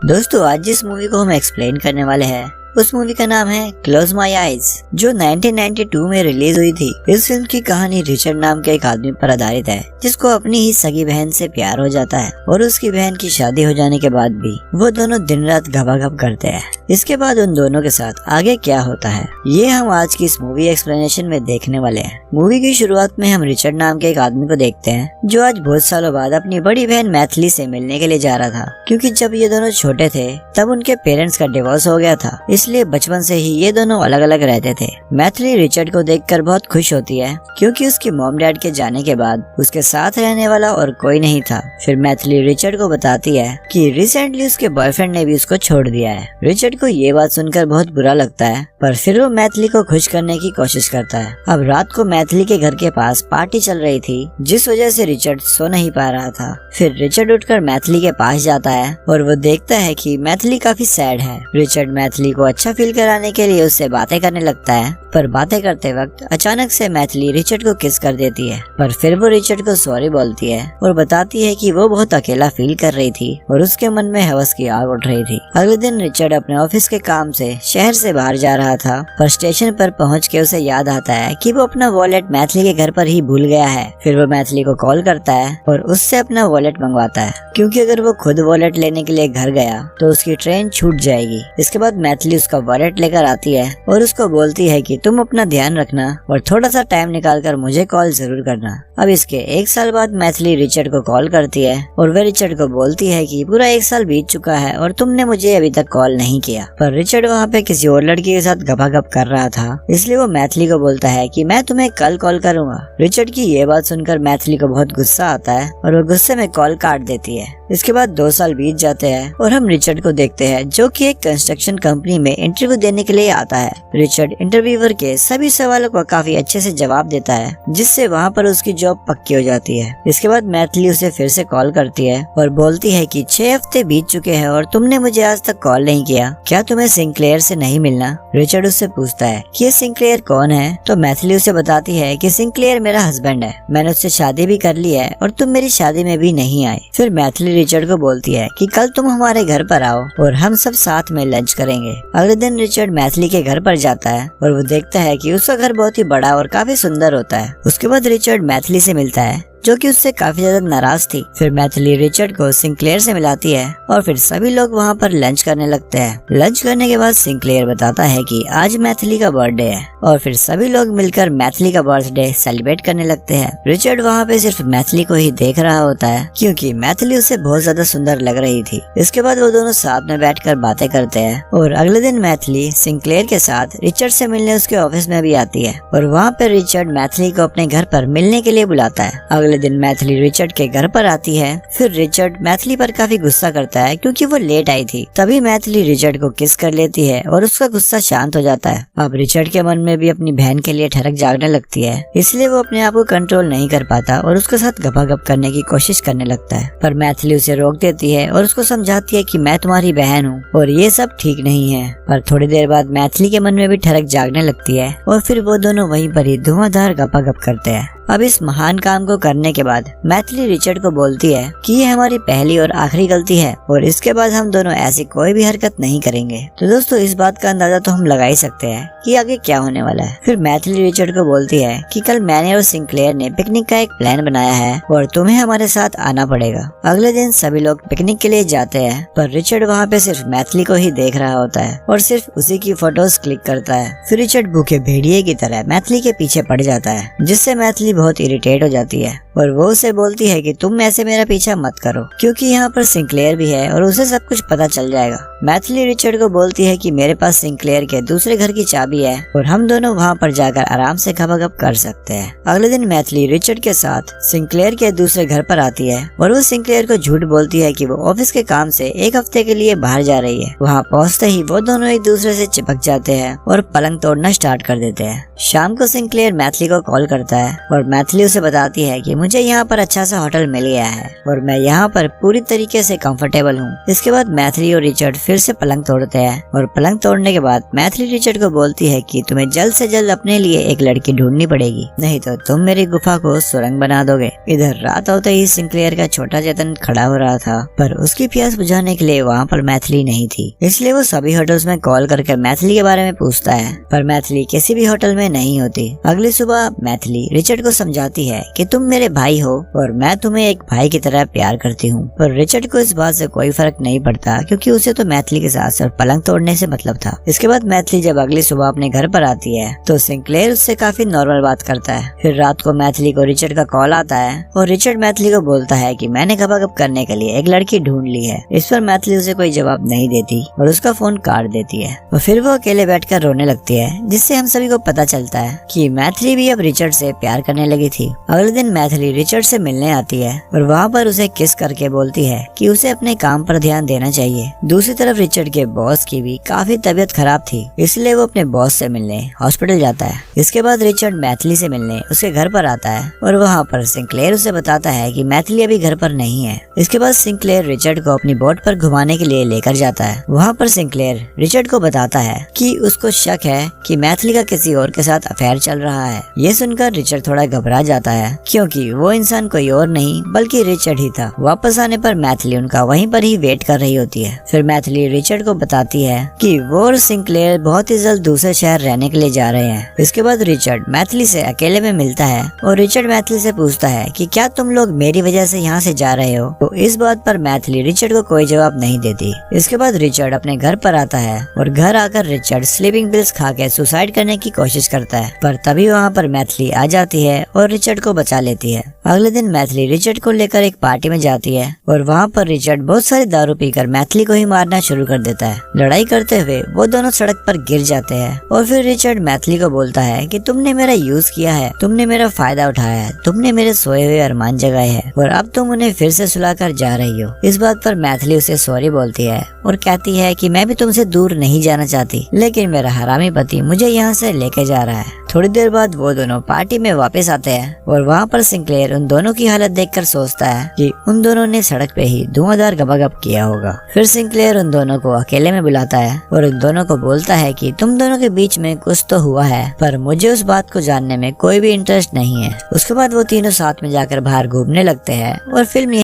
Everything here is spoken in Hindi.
दोस्तों आज जिस मूवी को हम एक्सप्लेन करने वाले हैं उस मूवी का नाम है क्लोज माई आईज, जो 1992 में रिलीज हुई थी। इस फिल्म की कहानी रिचर्ड नाम के एक आदमी पर आधारित है जिसको अपनी ही सगी बहन से प्यार हो जाता है और उसकी बहन की शादी हो जाने के बाद भी वो दोनों दिन रात घबाघब करते हैं। इसके बाद उन दोनों के साथ आगे क्या होता है ये हम आज की इस मूवी एक्सप्लेनेशन में देखने वाले हैं। मूवी की शुरुआत में हम रिचर्ड नाम के एक आदमी को देखते हैं जो आज बहुत सालों बाद अपनी बड़ी बहन मैथिली से मिलने के लिए जा रहा था, क्योंकि जब ये दोनों छोटे थे तब उनके पेरेंट्स का डिवोर्स हो गया था, इसलिए बचपन से ही ये दोनों अलग अलग रहते थे। मैथिली रिचर्ड को देखकर बहुत खुश होती है क्योंकि उसकी मॉम डैड के जाने के बाद उसके साथ रहने वाला और कोई नहीं था। फिर मैथिली रिचर्ड को बताती है कि रिसेंटली उसके बॉयफ्रेंड ने भी उसको छोड़ दिया है। रिचर्ड को ये बात सुनकर बहुत बुरा लगता है, पर फिर वो मैथिली को खुश करने की कोशिश करता है। अब रात को मैथिली के घर के पास पार्टी चल रही थी जिस वजह से रिचर्ड सो नहीं पा रहा था। फिर रिचर्ड उठकर मैथिली के पास जाता है और वो देखता है कि मैथिली काफी सैड है। रिचर्ड मैथिली को अच्छा फील कराने के लिए उससे बातें करने लगता है, पर बातें करते वक्त अचानक से मैथिली रिचर्ड को किस कर देती है। पर फिर वो रिचर्ड को सॉरी बोलती है और बताती है कि वो बहुत अकेला फील कर रही थी और उसके मन में हवस की आग उठ रही थी। अगले दिन रिचर्ड अपने ऑफिस के काम से शहर से बाहर जा रहा था, पर स्टेशन पर पहुंच के उसे याद आता है कि वो अपना वॉलेट मैथिली के घर पर ही भूल गया है। फिर वो मैथिली को कॉल करता है और उससे अपना वॉलेट मंगवाता है, क्योंकि अगर वो खुद वॉलेट लेने के लिए घर गया तो उसकी ट्रेन छूट जाएगी। इसके बाद मैथिली उसका वॉलेट लेकर आती है और उसको बोलती है कि तुम अपना ध्यान रखना और थोड़ा सा टाइम निकाल कर मुझे कॉल जरूर करना। अब इसके 1 साल बाद मैथिली रिचर्ड को कॉल करती है और वह रिचर्ड को बोलती है कि पूरा 1 साल बीत चुका है और तुमने मुझे अभी तक कॉल नहीं किया। पर रिचर्ड वहाँ पे किसी और लड़की के साथ गपागप कर रहा था, इसलिए वो मैथिली को बोलता है कि मैं तुम्हें कल कॉल करूंगा। रिचर्ड की ये बात सुनकर मैथिली को बहुत गुस्सा आता है और वो गुस्से में कॉल काट देती है। इसके बाद 2 साल बीत जाते हैं और हम रिचर्ड को देखते हैं जो कि एक कंस्ट्रक्शन कंपनी में इंटरव्यू देने के लिए आता है। रिचर्ड इंटरव्यूअर के सभी सवालों को काफी अच्छे से जवाब देता है, जिससे वहाँ पर उसकी जॉब पक्की हो जाती है। इसके बाद मैथिली उसे फिर से कॉल करती है और बोलती है कि 6 हफ्ते बीत चुके हैं और तुमने मुझे आज तक कॉल नहीं किया, क्या तुम्हें सिंक्लेयर से नहीं मिलना? रिचर्ड उससे पूछता है कि ये सिंक्लेयर कौन है, तो मैथिली उसे बताती है कि सिंक्लेयर मेरा हस्बैंड है, मैंने उससे शादी भी कर ली है और तुम मेरी शादी में भी नहीं आए। फिर मैथिली रिचर्ड को बोलती है कि कल तुम हमारे घर पर आओ और हम सब साथ में लंच करेंगे। अगले दिन रिचर्ड मैथिली के घर पर जाता है और वो देखता है कि उसका घर बहुत ही बड़ा और काफी सुंदर होता है। उसके बाद रिचर्ड मैथिली से मिलता है जो कि उससे काफी ज्यादा नाराज थी। फिर मैथिली रिचर्ड को सिंक्लेयर से मिलाती है और फिर सभी लोग वहाँ पर लंच करने लगते हैं। लंच करने के बाद सिंक्लेयर बताता है कि आज मैथिली का बर्थडे है और फिर सभी लोग मिलकर मैथिली का बर्थडे सेलिब्रेट करने लगते हैं। रिचर्ड वहाँ पे सिर्फ मैथिली को ही देख रहा होता है क्योंकि मैथिली उसे बहुत ज्यादा सुंदर लग रही थी। इसके बाद वो दोनों साथ में बैठकर बातें करते हैं और अगले दिन मैथिली सिंक्लेयर के साथ रिचर्ड से मिलने उसके ऑफिस में भी आती है और वहाँ पे रिचर्ड मैथिली को अपने घर पर मिलने के लिए बुलाता है। अगले दिन मैथिली रिचर्ड के घर पर आती है। फिर रिचर्ड मैथिली पर काफी गुस्सा करता है क्योंकि वो लेट आई थी। तभी मैथिली रिचर्ड को किस कर लेती है और उसका गुस्सा शांत हो जाता है। अब रिचर्ड के मन में भी अपनी बहन के लिए ठरक जागने लगती है, इसलिए वो अपने आप को कंट्रोल नहीं कर पाता और उसके साथ गपागप करने की कोशिश करने लगता है। पर मैथिली उसे रोक देती है और उसको समझाती है कि मैं तुम्हारी बहन हूँ और ये सब ठीक नहीं है। पर थोड़ी देर बाद मैथिली के मन में भी ठरक जागने लगती है और फिर वो दोनों वहीं पर ही धुआंधार गपागप करते हैं। अब इस महान काम को करने के बाद मैथिली रिचर्ड को बोलती है कि ये हमारी पहली और आखिरी गलती है और इसके बाद हम दोनों ऐसी कोई भी हरकत नहीं करेंगे। तो दोस्तों इस बात का अंदाजा तो हम लगा ही सकते हैं कि आगे क्या होने वाला है। फिर मैथिली रिचर्ड को बोलती है कि कल मैंने और सिंक्लेयर ने पिकनिक का एक प्लान बनाया है और तुम्हें हमारे साथ आना पड़ेगा। अगले दिन सभी लोग पिकनिक के लिए जाते हैं, पर रिचर्ड वहाँ पे सिर्फ मैथिली को ही देख रहा होता है और सिर्फ उसी की फोटोज क्लिक करता है। फिर रिचर्ड भूखे भेड़िए की तरह मैथिली के पीछे पड़ जाता है, जिससे मैथिली बहुत इरिटेट हो जाती है और वो उसे बोलती है कि तुम ऐसे मेरा पीछा मत करो क्योंकि यहाँ पर सिंक्लेयर भी है और उसे सब कुछ पता चल जाएगा। मैथिली रिचर्ड को बोलती है कि मेरे पास सिंक्लेयर के दूसरे घर की चाबी है और हम दोनों वहाँ पर जाकर आराम से गपागप कर सकते हैं। अगले दिन मैथिली रिचर्ड के साथ सिंक्लेयर के दूसरे घर पर आती है और वो सिंक्लेयर को झूठ बोलती है कि वो ऑफिस के काम से 1 हफ्ते के लिए बाहर जा रही है। वहाँ पहुँचते ही वो दोनों एक दूसरे से चिपक जाते हैं और पलंग तोड़ना स्टार्ट कर देते हैं। शाम को सिंक्लेयर मैथिली को कॉल करता है और मैथिली उसे बताती है कि मुझे यहाँ पर अच्छा सा होटल मिल गया है और मैं यहाँ पर पूरी तरीके से कंफर्टेबल हूँ। इसके बाद मैथिली और रिचर्ड फिर से पलंग तोड़ते हैं और पलंग तोड़ने के बाद मैथिली रिचर्ड को बोलती है कि तुम्हें जल्द से जल्द अपने लिए एक लड़की ढूंढनी पड़ेगी, नहीं तो तुम मेरी गुफा को सुरंग बना दोगे। इधर रात होते ही सिंक्लेयर का छोटा चेतन खड़ा हो रहा था, पर उसकी प्यास बुझाने के लिए वहाँ पर मैथिली नहीं थी। इसलिए वो सभी होटल्स में कॉल करके मैथिली के बारे में पूछता है, पर मैथिली किसी भी होटल में नहीं होती। अगली सुबह मैथिली रिचर्ड को समझाती है कि तुम मेरे भाई हो और मैं तुम्हें एक भाई की तरह प्यार करती हूँ। पर रिचर्ड को इस बात से कोई फर्क नहीं पड़ता, क्योंकि उसे तो मैथिली के साथ सिर्फ पलंग तोड़ने से मतलब था। इसके बाद मैथिली जब अगली सुबह अपने घर पर आती है तो सिंक्लेयर उससे काफी नॉर्मल बात करता है। फिर रात को मैथिली को रिचर्ड का कॉल आता है और रिचर्ड मैथिली को बोलता है कि मैंने गपागप करने के लिए एक लड़की ढूंढ ली है। इस पर मैथिली उसे कोई जवाब नहीं देती और उसका फोन काट देती है और फिर वो अकेले बैठकर रोने लगती है, जिससे हम सभी को पता चलता है कि मैथिली भी अब रिचर्ड से प्यार करने लगी थी। अगले दिन मैथिली रिचर्ड से मिलने आती है और वहाँ पर उसे किस करके बोलती है कि उसे अपने काम पर ध्यान देना चाहिए। दूसरी तरफ रिचर्ड के बॉस की भी काफी तबीयत खराब थी, इसलिए वो अपने बॉस से मिलने हॉस्पिटल जाता है। इसके बाद रिचर्ड मैथिली से मिलने उसके घर पर आता है और वहाँ पर सिंक्लेयर उसे बताता है कि मैथिली अभी घर पर नहीं है। इसके बाद सिंक्लेयर रिचर्ड को अपनी बोट पर घुमाने के लिए लेकर जाता है। वहाँ पर सिंक्लेयर रिचर्ड को बताता है कि उसको शक है कि मैथिली का किसी और के साथ अफेयर चल रहा है। ये सुनकर रिचर्ड थोड़ा घबरा जाता है, क्योंकि वो इंसान कोई और नहीं बल्कि रिचर्ड ही था। वापस आने पर मैथिली उनका वहीं पर ही वेट कर रही होती है। फिर मैथिली रिचर्ड को बताती है कि वो और सिंक्लेयर बहुत ही जल्द दूसरे शहर रहने के लिए जा रहे हैं। इसके बाद रिचर्ड मैथिली से अकेले में मिलता है और रिचर्ड मैथिली से पूछता है कि क्या तुम लोग मेरी वजह से यहाँ से जा रहे हो। तो इस बात पर मैथिली रिचर्ड को कोई जवाब नहीं देती। इसके बाद रिचर्ड अपने घर पर आता है और घर आकर रिचर्ड स्लीपिंग पिल्स खा के सुसाइड करने की कोशिश करता है, पर तभी वहाँ पर मैथिली आ जाती है और रिचर्ड को बचा लेती है। अगले दिन मैथिली रिचर्ड को लेकर एक पार्टी में जाती है और वहाँ पर रिचर्ड बहुत सारी दारू पीकर मैथिली को ही मारना शुरू कर देता है। लड़ाई करते हुए वो दोनों सड़क पर गिर जाते हैं और फिर रिचर्ड मैथिली को बोलता है कि तुमने मेरा यूज किया है, तुमने मेरा फायदा उठाया है, तुमने मेरे सोए हुए अरमान जगाए हैं और अब तुम उन्हें फिर से सुलाकर जा रही हो। इस बात पर मैथिली उसे सॉरी बोलती है और कहती है कि मैं भी तुमसे दूर नहीं जाना चाहती, लेकिन मेरा हरामी पति मुझे यहाँ से लेके जा रहा है। थोड़ी देर बाद वो दोनों पार्टी में वापस आते हैं और वहाँ पर सिंक्लेयर उन दोनों की हालत देखकर सोचता है कि उन दोनों ने सड़क पे ही धुआंधार गपागप किया होगा। फिर सिंक्लेयर उन दोनों को अकेले में बुलाता है और उन दोनों को बोलता है कि तुम दोनों के बीच में कुछ तो हुआ है, पर मुझे उस बात को जानने में कोई भी इंटरेस्ट नहीं है। उसके बाद वो तीनों साथ में जाकर बाहर घूमने लगते हैं और फिल्म